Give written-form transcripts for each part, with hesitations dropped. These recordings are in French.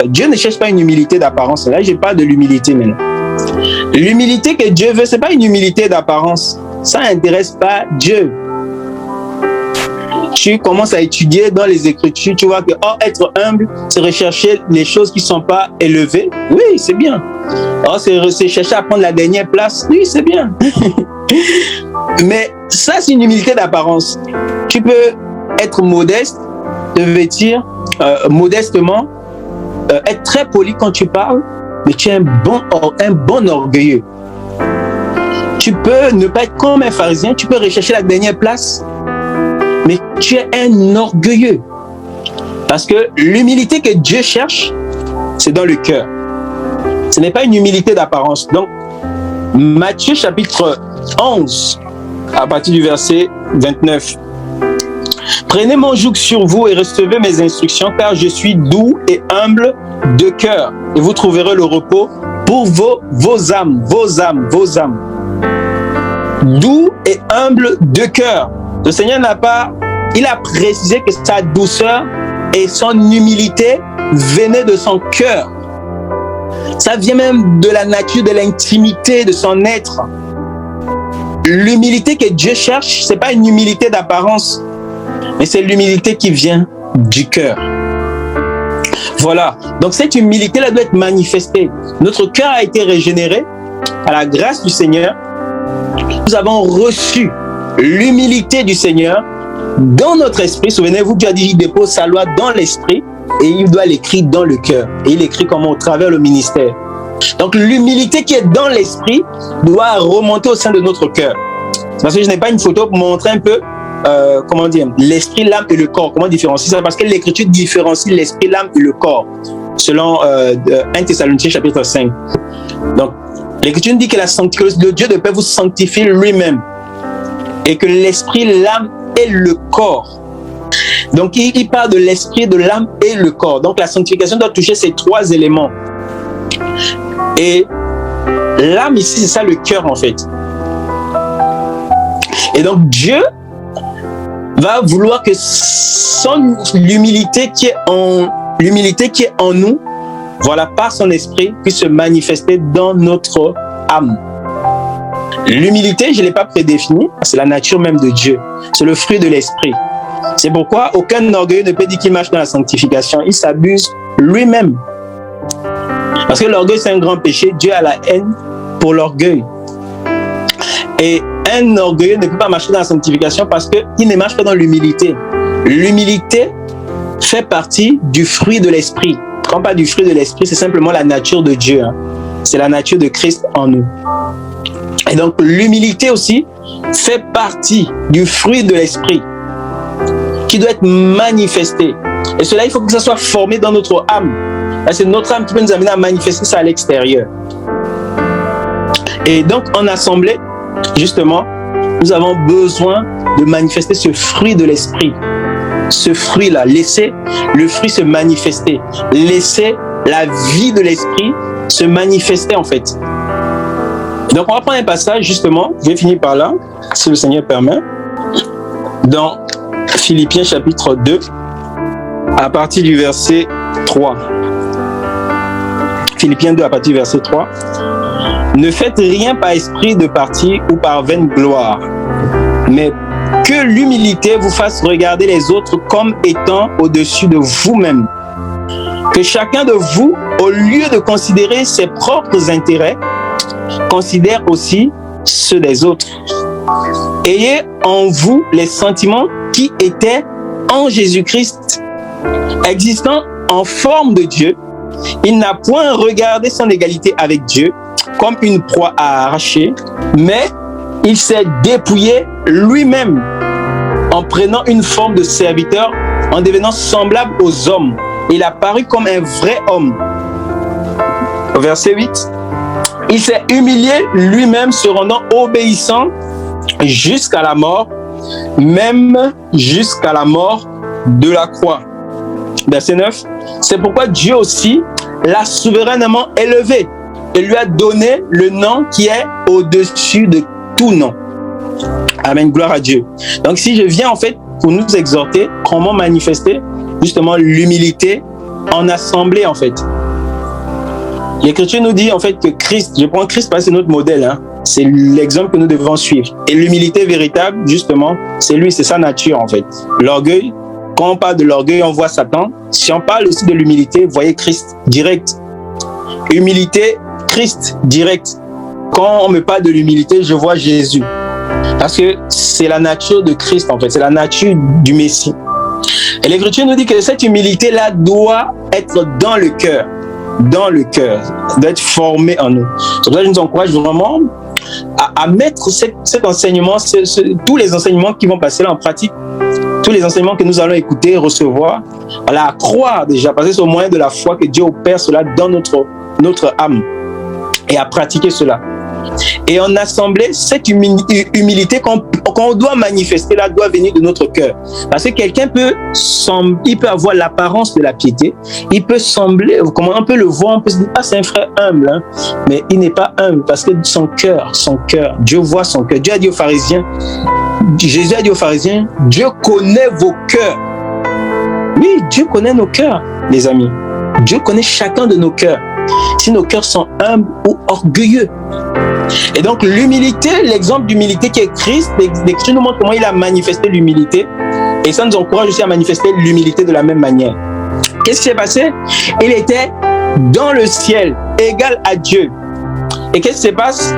Dieu ne cherche pas une humilité d'apparence. Là, je parle de l'humilité maintenant. L'humilité que Dieu veut, ce n'est pas une humilité d'apparence. Ça n'intéresse pas Dieu. Tu commences à étudier dans les Écritures, tu vois que être humble, c'est rechercher les choses qui ne sont pas élevées. Oui, c'est bien. C'est chercher à prendre la dernière place. Oui, c'est bien. Mais ça, c'est une humilité d'apparence. Tu peux être modeste, te vêtir modestement, être très poli quand tu parles, mais tu es un bon orgueilleux. Tu peux ne pas être comme un pharisien, tu peux rechercher la dernière place, mais tu es un orgueilleux. Parce que l'humilité que Dieu cherche, c'est dans le cœur. Ce n'est pas une humilité d'apparence. Donc, Matthieu chapitre 11, à partir du verset 29. Prenez mon joug sur vous et recevez mes instructions, car je suis doux et humble de cœur, et vous trouverez le repos pour vos âmes. Doux et humble de cœur. Le Seigneur il a précisé que sa douceur et son humilité venaient de son cœur. Ça vient même de la nature, de l'intimité de son être. L'humilité que Dieu cherche, ce n'est pas une humilité d'apparence, mais c'est l'humilité qui vient du cœur. Voilà. Donc cette humilité-là doit être manifestée. Notre cœur a été régénéré à la grâce du Seigneur. Nous avons reçu l'humilité du Seigneur dans notre esprit. Souvenez-vous, Dieu a dit, il dépose sa loi dans l'esprit et il doit l'écrire dans le cœur. Et il écrit comment? Au travers le ministère. Donc l'humilité qui est dans l'esprit doit remonter au sein de notre cœur. Parce que je n'ai pas une photo pour montrer un peu comment dire, l'esprit, l'âme et le corps. Comment différencier ça? Parce que l'Écriture différencie l'esprit, l'âme et le corps. Selon 1 Thessaloniciens chapitre 5. Donc, l'Écriture dit que le Dieu de paix vous sanctifie lui-même. Et que l'esprit, l'âme et le corps. Donc, il parle de l'esprit, de l'âme et le corps. Donc, la sanctification doit toucher ces trois éléments. Et l'âme ici, c'est ça le cœur en fait. Et donc, Dieu va vouloir que l'humilité qui est en nous, voilà, par son esprit, puisse se manifester dans notre âme. L'humilité, je ne l'ai pas prédéfinie, c'est la nature même de Dieu. C'est le fruit de l'esprit. C'est pourquoi aucun orgueilleux ne peut dire qu'il marche dans la sanctification. Il s'abuse lui-même. Parce que l'orgueil, c'est un grand péché. Dieu a la haine pour l'orgueil. Et un orgueilleux ne peut pas marcher dans la sanctification parce qu'il ne marche pas dans l'humilité. L'humilité fait partie du fruit de l'esprit. Quand on parle du fruit de l'esprit, c'est simplement la nature de Dieu. C'est la nature de Christ en nous. Et donc, l'humilité aussi fait partie du fruit de l'esprit qui doit être manifesté. Et cela, il faut que ça soit formé dans notre âme. C'est notre âme qui peut nous amener à manifester ça à l'extérieur. Et donc, en assemblée, justement, nous avons besoin de manifester ce fruit de l'esprit. Ce fruit-là, laissez le fruit se manifester. Laissez la vie de l'esprit se manifester en fait. Donc, on va prendre un passage, justement, je vais finir par là, si le Seigneur permet, dans Philippiens chapitre 2, à partir du verset 3. Philippiens 2, à partir du verset 3. Ne faites rien par esprit de parti ou par vaine gloire, mais que l'humilité vous fasse regarder les autres comme étant au-dessus de vous-même. Que chacun de vous, au lieu de considérer ses propres intérêts, considère aussi ceux des autres. Ayez en vous les sentiments qui étaient en Jésus-Christ. Existant en forme de Dieu, il n'a point regardé son égalité avec Dieu comme une proie à arracher, mais il s'est dépouillé lui-même en prenant une forme de serviteur, en devenant semblable aux hommes. Il a paru comme un vrai homme. Au verset 8, il s'est humilié lui-même, se rendant obéissant jusqu'à la mort, même jusqu'à la mort de la croix. Verset 9, c'est pourquoi Dieu aussi l'a souverainement élevé et lui a donné le nom qui est au-dessus de tout nom. Amen, gloire à Dieu. Donc si je viens en fait pour nous exhorter comment manifester justement l'humilité en assemblée, en fait. L'Écriture nous dit, en fait, que Christ, je prends Christ parce que c'est notre modèle, hein. C'est l'exemple que nous devons suivre. Et l'humilité véritable, justement, c'est lui, c'est sa nature, en fait. L'orgueil, quand on parle de l'orgueil, on voit Satan. Si on parle aussi de l'humilité, voyez Christ, direct. Humilité, Christ, direct. Quand on me parle de l'humilité, je vois Jésus. Parce que c'est la nature de Christ, en fait. C'est la nature du Messie. Et l'Écriture nous dit que cette humilité-là doit être dans le cœur. Dans le cœur. Doit être formée en nous. C'est pour ça que je nous encourage vraiment à mettre cet enseignement, tous les enseignements qui vont passer là en pratique, tous les enseignements que nous allons écouter, recevoir, à croire déjà, parce que c'est au moyen de la foi que Dieu opère cela dans notre âme, et à pratiquer cela. Et en assemblée, cette humilité qu'on doit manifester là, doit venir de notre cœur. Parce que quelqu'un peut avoir l'apparence de la piété, il peut sembler, comment on peut le voir, on peut se dire, ah c'est un frère humble, hein, mais il n'est pas humble parce que son cœur, Dieu voit son cœur. Dieu a dit aux pharisiens, Jésus a dit aux pharisiens, Dieu connaît vos cœurs. Oui, Dieu connaît nos cœurs, les amis. Dieu connaît chacun de nos cœurs. Si nos cœurs sont humbles ou orgueilleux. Et donc l'humilité, l'exemple d'humilité qui est Christ, l'Écriture nous montre comment il a manifesté l'humilité. Et ça nous encourage aussi à manifester l'humilité de la même manière. Qu'est-ce qui s'est passé? Il était dans le ciel, égal à Dieu. Et qu'est-ce qui se passe?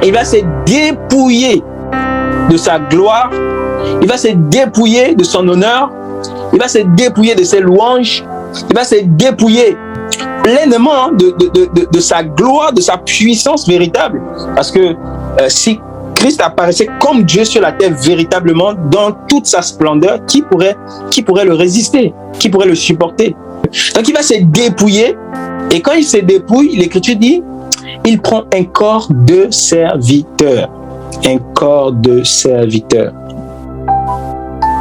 Il va se dépouiller de sa gloire, il va se dépouiller de son honneur, il va se dépouiller de ses louanges, il va se dépouiller pleinement de sa gloire, de sa puissance véritable. Parce que si Christ apparaissait comme Dieu sur la terre véritablement, dans toute sa splendeur, qui pourrait le résister? Qui pourrait le supporter? Donc il va se dépouiller, et quand il se dépouille, l'Écriture dit, il prend un corps de serviteur. Un corps de serviteur.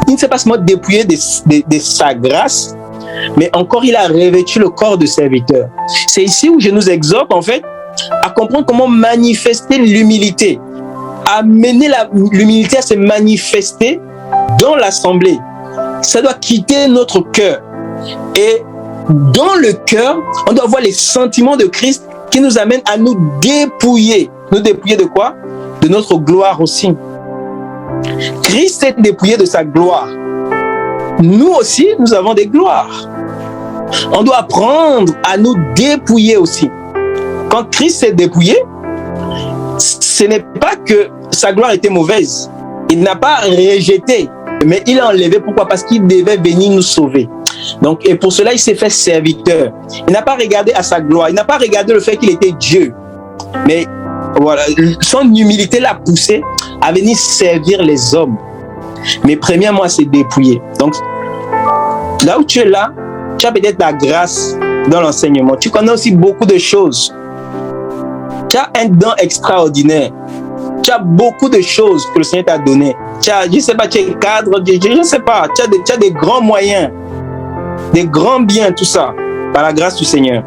Il ne s'est pas seulement dépouillé de sa grâce, mais encore il a revêtu le corps de serviteur. C'est ici où je nous exhorte en fait à comprendre comment manifester l'humilité, amener l'humilité à se manifester dans l'assemblée. Ça doit quitter notre cœur. Et dans le cœur, on doit voir les sentiments de Christ qui nous amènent à nous dépouiller. Nous dépouiller de quoi? De notre gloire aussi. Christ s'est dépouillé de sa gloire. Nous aussi, nous avons des gloires. On doit apprendre à nous dépouiller aussi. Quand Christ s'est dépouillé, ce n'est pas que sa gloire était mauvaise. Il n'a pas rejeté, mais il a enlevé. Pourquoi? Parce qu'il devait venir nous sauver. Donc, et pour cela, il s'est fait serviteur. Il n'a pas regardé à sa gloire. Il n'a pas regardé le fait qu'il était Dieu. Mais voilà, son humilité l'a poussé à venir servir les hommes. Mais premièrement, à se dépouiller. Donc, là où tu es là, tu as peut-être la grâce dans l'enseignement. Tu connais aussi beaucoup de choses. Tu as un don extraordinaire. Tu as beaucoup de choses que le Seigneur t'a donné. Je ne sais pas, tu es cadre, je ne sais pas. Tu as des grands moyens, des grands biens, tout ça, par la grâce du Seigneur.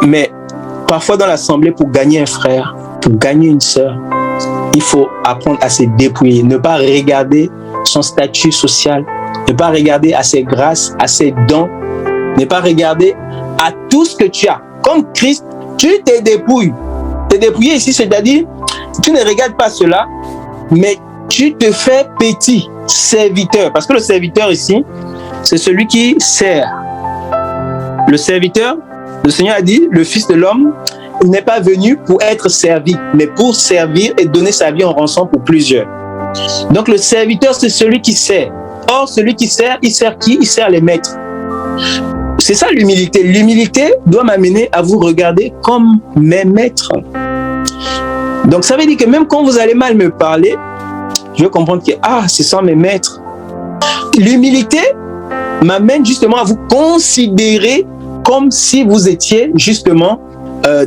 Mais parfois dans l'assemblée, pour gagner un frère, pour gagner une sœur, il faut apprendre à se dépouiller, ne pas regarder son statut social, ne pas regarder à ses grâces, à ses dons, ne pas regarder à tout ce que tu as. Comme Christ, tu te dépouilles. Te dépouiller ici, c'est-à-dire, tu ne regardes pas cela, mais tu te fais petit, serviteur. Parce que le serviteur ici, c'est celui qui sert. Le serviteur, le Seigneur a dit, le Fils de l'homme, il n'est pas venu pour être servi, mais pour servir et donner sa vie en rançon pour plusieurs. Donc le serviteur, c'est celui qui sert. Or, celui qui sert, il sert qui? Il sert les maîtres. C'est ça l'humilité. L'humilité doit m'amener à vous regarder comme mes maîtres. Donc ça veut dire que même quand vous allez mal me parler, je vais comprendre que, ce sont mes maîtres. L'humilité m'amène justement à vous considérer comme si vous étiez justement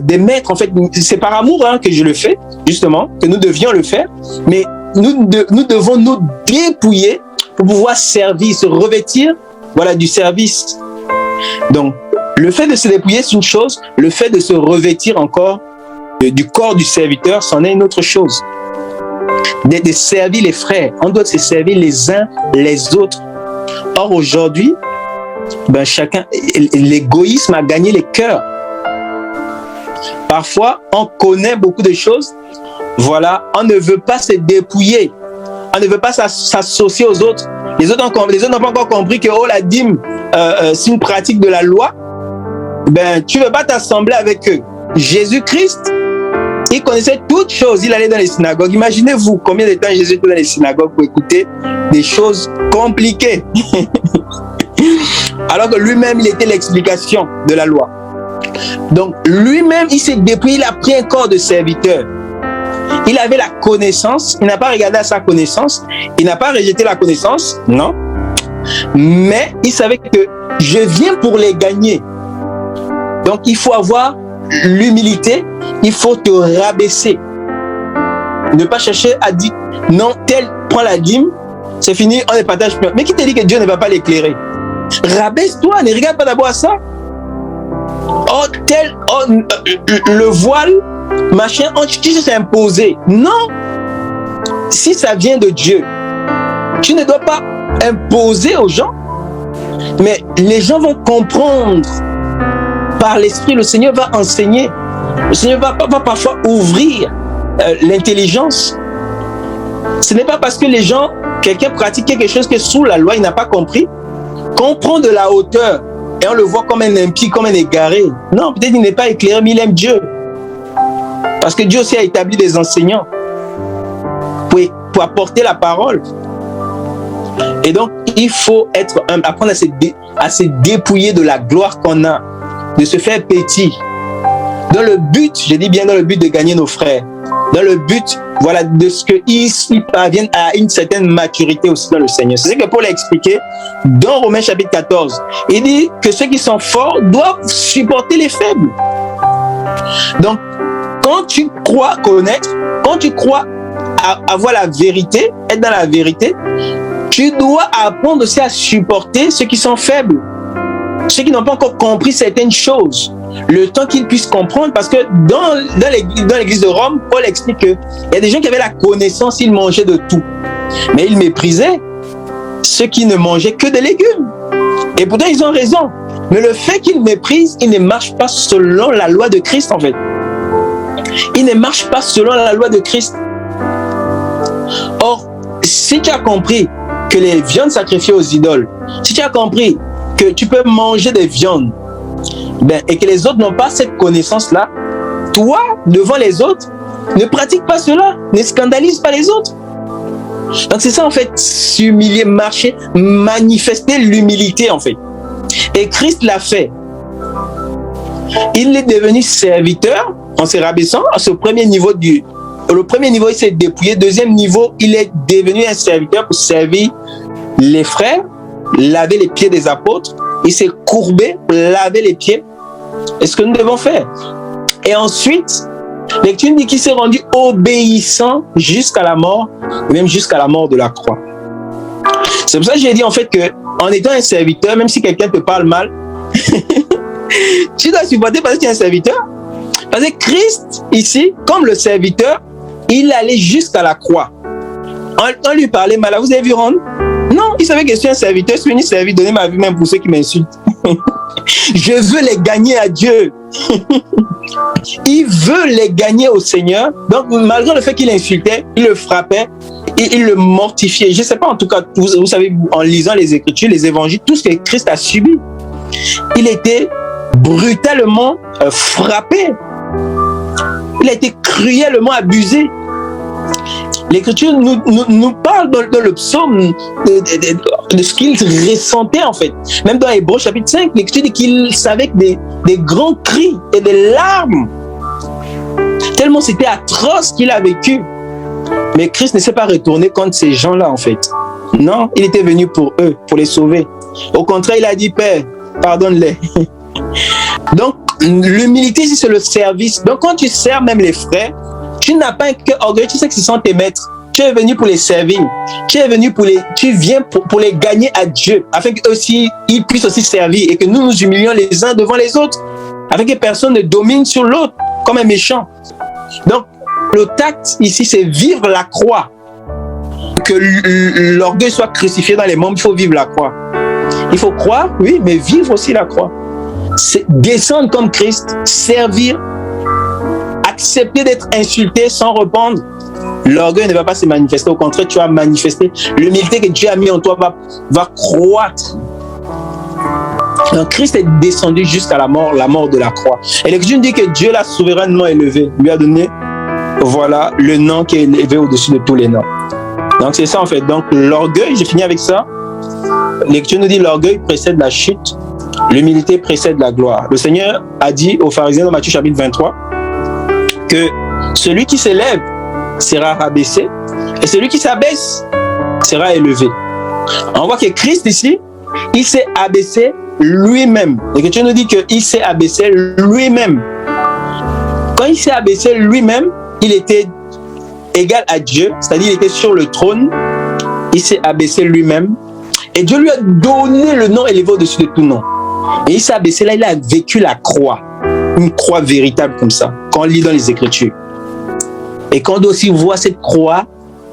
des maîtres. En fait, c'est par amour que je le fais, justement, que nous devions le faire, mais nous devons nous dépouiller pour pouvoir servir, se revêtir, voilà, du service. Donc, le fait de se dépouiller, c'est une chose, le fait de se revêtir encore du corps du serviteur, c'en est une autre chose. De servir les frères, on doit se servir les uns les autres. Or, aujourd'hui, ben l'égoïsme a gagné les cœurs. Parfois, on connaît beaucoup de choses. Voilà, on ne veut pas se dépouiller. On ne veut pas s'associer aux autres. Les autres n'ont pas encore compris que la dîme, c'est une pratique de la loi. Ben, tu ne veux pas t'assembler avec eux. Jésus-Christ, il connaissait toutes choses. Il allait dans les synagogues. Imaginez-vous combien de temps Jésus était dans les synagogues pour écouter des choses compliquées. Alors que lui-même, il était l'explication de la loi. Donc, lui-même, il s'est dépouillé. Il a pris un corps de serviteur. Il avait la connaissance. Il n'a pas regardé à sa connaissance. Il n'a pas rejeté la connaissance. Non. Mais il savait que je viens pour les gagner. Donc, il faut avoir l'humilité. Il faut te rabaisser. Ne pas chercher à dire non, tel prend la dîme. C'est fini, on les partage plus. Mais qui te dit que Dieu ne va pas l'éclairer? Rabaisse-toi, ne regarde pas d'abord à ça. Le voile, machin, tu sais s'imposer. Non. Si ça vient de Dieu, tu ne dois pas imposer aux gens, mais les gens vont comprendre par l'esprit. Le Seigneur va enseigner. Le Seigneur va parfois ouvrir l'intelligence. Ce n'est pas parce que quelqu'un pratique quelque chose que sous la loi, il n'a pas compris, qu'on prend de la hauteur et on le voit comme un impie, comme un égaré. Non, peut-être qu'il n'est pas éclairé, mais il aime Dieu. Parce que Dieu aussi a établi des enseignants pour apporter la parole. Et donc, il faut apprendre à se dépouiller de la gloire qu'on a, de se faire petit. Dans le but, je dis bien dans le but de gagner nos frères. Dans le but, voilà, de ce qu'ils parviennent à une certaine maturité aussi dans le Seigneur. C'est ce que Paul a expliqué dans Romains chapitre 14. Il dit que ceux qui sont forts doivent supporter les faibles. Donc, quand tu crois connaître, quand tu crois avoir la vérité, être dans la vérité, tu dois apprendre aussi à supporter ceux qui sont faibles. Ceux qui n'ont pas encore compris certaines choses. Le temps qu'ils puissent comprendre, parce que dans l'église de Rome, Paul explique qu'il y a des gens qui avaient la connaissance, ils mangeaient de tout. Mais ils méprisaient ceux qui ne mangeaient que des légumes. Et pourtant, ils ont raison. Mais le fait qu'ils méprisent, ils ne marchent pas selon la loi de Christ, en fait. Ils ne marchent pas selon la loi de Christ. Or, si tu as compris que les viandes sacrifiées aux idoles, si tu as compris que tu peux manger des viandes, et que les autres n'ont pas cette connaissance-là, toi, devant les autres, ne pratique pas cela, ne scandalise pas les autres. Donc c'est ça en fait, s'humilier, marcher, manifester l'humilité en fait. Et Christ l'a fait. Il est devenu serviteur en se rabaissant à ce premier niveau le premier niveau, il s'est dépouillé. Deuxième niveau, il est devenu un serviteur pour servir les frères, laver les pieds des apôtres. Il s'est courbé pour laver les pieds. C'est ce que nous devons faire. Et ensuite, lecture dit qu'il s'est rendu obéissant jusqu'à la mort, même jusqu'à la mort de la croix. C'est pour ça que j'ai dit en fait qu'en étant un serviteur, même si quelqu'un te parle mal, tu dois supporter parce que tu es un serviteur. Parce que Christ, ici, comme le serviteur, il allait jusqu'à la croix. On lui parlait mal. Vous avez vu Ron? Non, il savait que je suis un serviteur, je suis venu servir, donner ma vie même pour ceux qui m'insultent. Je veux les gagner à Dieu. Il veut les gagner au Seigneur. Donc, malgré le fait qu'il insultait, il le frappait, il le mortifiait. Je ne sais pas, en tout cas, vous savez, en lisant les Écritures, les évangiles, tout ce que Christ a subi. Il était brutalement frappé. Il a été cruellement abusé. L'Écriture nous parle dans le psaume de ce qu'il ressentait en fait. Même dans Hébreux chapitre 5, l'Écriture dit qu'il savait que des grands cris et des larmes. Tellement c'était atroce qu'il a vécu. Mais Christ ne s'est pas retourné contre ces gens-là en fait. Non, il était venu pour eux, pour les sauver. Au contraire, il a dit, Père, pardonne-les. Donc, l'humilité, c'est le service. Donc, quand tu sers même les frères, tu n'as pas un cœur orgueilleux, tu sais que ce sont tes maîtres. Tu es venu pour les servir. Tu viens pour les gagner à Dieu, afin qu'eux aussi, ils puissent aussi servir et que nous nous humilions les uns devant les autres, afin que personne ne domine sur l'autre comme un méchant. Donc, le tact ici, c'est vivre la croix. Que l'orgueil soit crucifié dans les membres, il faut vivre la croix. Il faut croire, oui, mais vivre aussi la croix. C'est descendre comme Christ, servir, accepter d'être insulté sans répondre. L'orgueil ne va pas se manifester. Au contraire, tu vas manifester. L'humilité que Dieu a mis en toi va croître. Donc, Christ est descendu jusqu'à la mort de la croix. Et l'Écriture dit que Dieu l'a souverainement élevé, lui a donné, voilà, le nom qui est élevé au-dessus de tous les noms. Donc, c'est ça en fait. Donc, l'orgueil, j'ai fini avec ça. L'Écriture nous dit l'orgueil précède la chute, l'humilité précède la gloire. Le Seigneur a dit aux pharisiens dans Matthieu chapitre 23 que celui qui s'élève sera rabaissé et celui qui s'abaisse sera élevé. On voit que Christ ici, il s'est abaissé lui-même. L'Écriture nous dit qu'il s'est abaissé lui-même. Quand il s'est abaissé lui-même, il était égal à Dieu, c'est-à-dire il était sur le trône, il s'est abaissé lui-même et Dieu lui a donné le nom élevé au-dessus de tout nom. Et il s'est abaissé là, il a vécu la croix, une croix véritable comme ça, quand on lit dans les Écritures. Et quand on doit aussi voir cette croix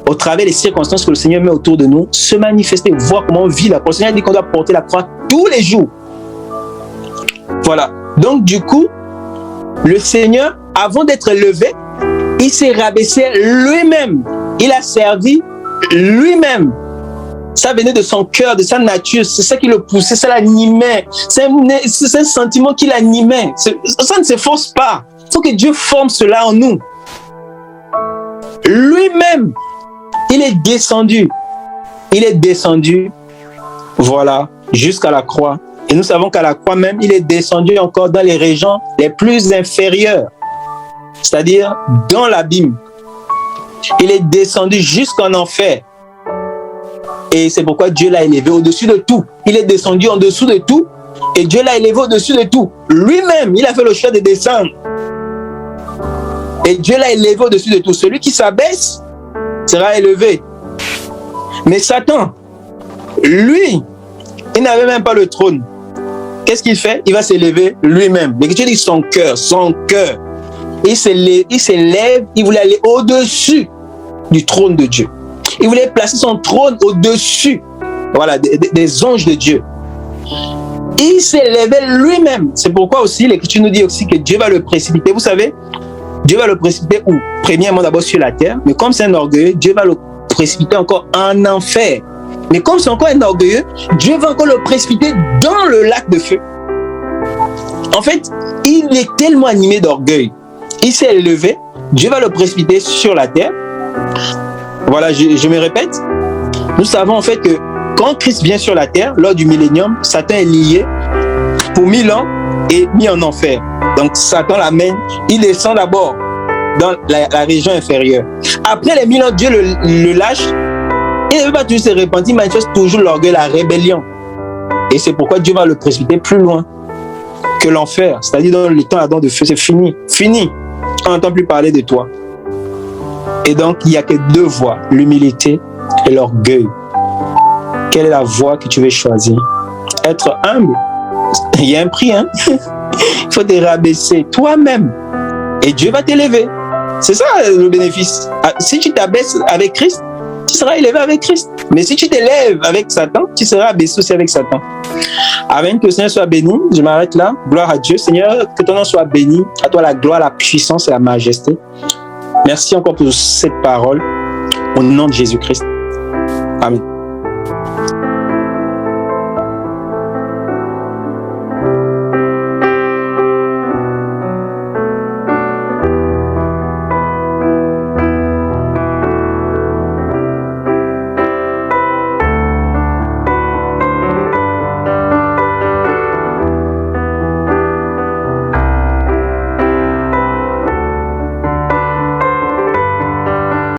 au travers des circonstances que le Seigneur met autour de nous, se manifester, voir comment on vit la croix. Le Seigneur dit qu'on doit porter la croix tous les jours. Voilà. Donc du coup, le Seigneur, avant d'être élevé, il s'est rabaissé lui-même. Il a servi lui-même. Ça venait de son cœur, de sa nature. C'est ça qui le poussait, ça l'animait. C'est un sentiment qui l'animait. Ça ne se force pas. Il faut que Dieu forme cela en nous. Lui-même, il est descendu. Il est descendu, voilà, jusqu'à la croix. Et nous savons qu'à la croix même, il est descendu encore dans les régions les plus inférieures, c'est-à-dire dans l'abîme. Il est descendu jusqu'en enfer. Et c'est pourquoi Dieu l'a élevé au-dessus de tout. Il est descendu en dessous de tout et Dieu l'a élevé au-dessus de tout. Lui-même, il a fait le choix de descendre. Et Dieu l'a élevé au-dessus de tout. Celui qui s'abaisse sera élevé. Mais Satan, lui, il n'avait même pas le trône. Qu'est-ce qu'il fait? Il va s'élever lui-même. L'Écriture dit son cœur. Il s'élève, il voulait aller au-dessus du trône de Dieu. Il voulait placer son trône au-dessus, voilà, des anges de Dieu. Il s'élevait lui-même. C'est pourquoi aussi l'Écriture nous dit aussi que Dieu va le précipiter. Vous savez, Dieu va le précipiter où? Premièrement d'abord sur la terre, mais comme c'est un orgueilleux, Dieu va le précipiter encore en enfer. Mais comme c'est encore un orgueilleux, Dieu va encore le précipiter dans le lac de feu. En fait, il est tellement animé d'orgueil. Il s'est élevé, Dieu va le précipiter sur la terre. Voilà, je me répète. Nous savons en fait que quand Christ vient sur la terre, lors du millénium, Satan est lié pour 1000 ans et mis en enfer. Donc Satan l'amène, il descend d'abord dans la région inférieure. Après les 1000 ans, Dieu le lâche. Il ne veut pas toujours se repentir, il manifeste toujours l'orgueil, la rébellion. Et c'est pourquoi Dieu va le précipiter plus loin que l'enfer. C'est-à-dire dans le temps ardent de feu, c'est fini. Fini. On n'entend plus parler de toi. Et donc, il n'y a que deux voies, l'humilité et l'orgueil. Quelle est la voie que tu veux choisir? Être humble, il y a un prix, hein? Il faut te rabaisser toi-même. Et Dieu va t'élever. C'est ça le bénéfice. Si tu t'abaisses avec Christ, tu seras élevé avec Christ. Mais si tu t'élèves avec Satan, tu seras abaissé aussi avec Satan. Amen, que le Seigneur soit béni. Je m'arrête là. Gloire à Dieu. Seigneur, que ton nom soit béni. À toi la gloire, la puissance et la majesté. Merci encore pour cette parole. Au nom de Jésus-Christ. Amen.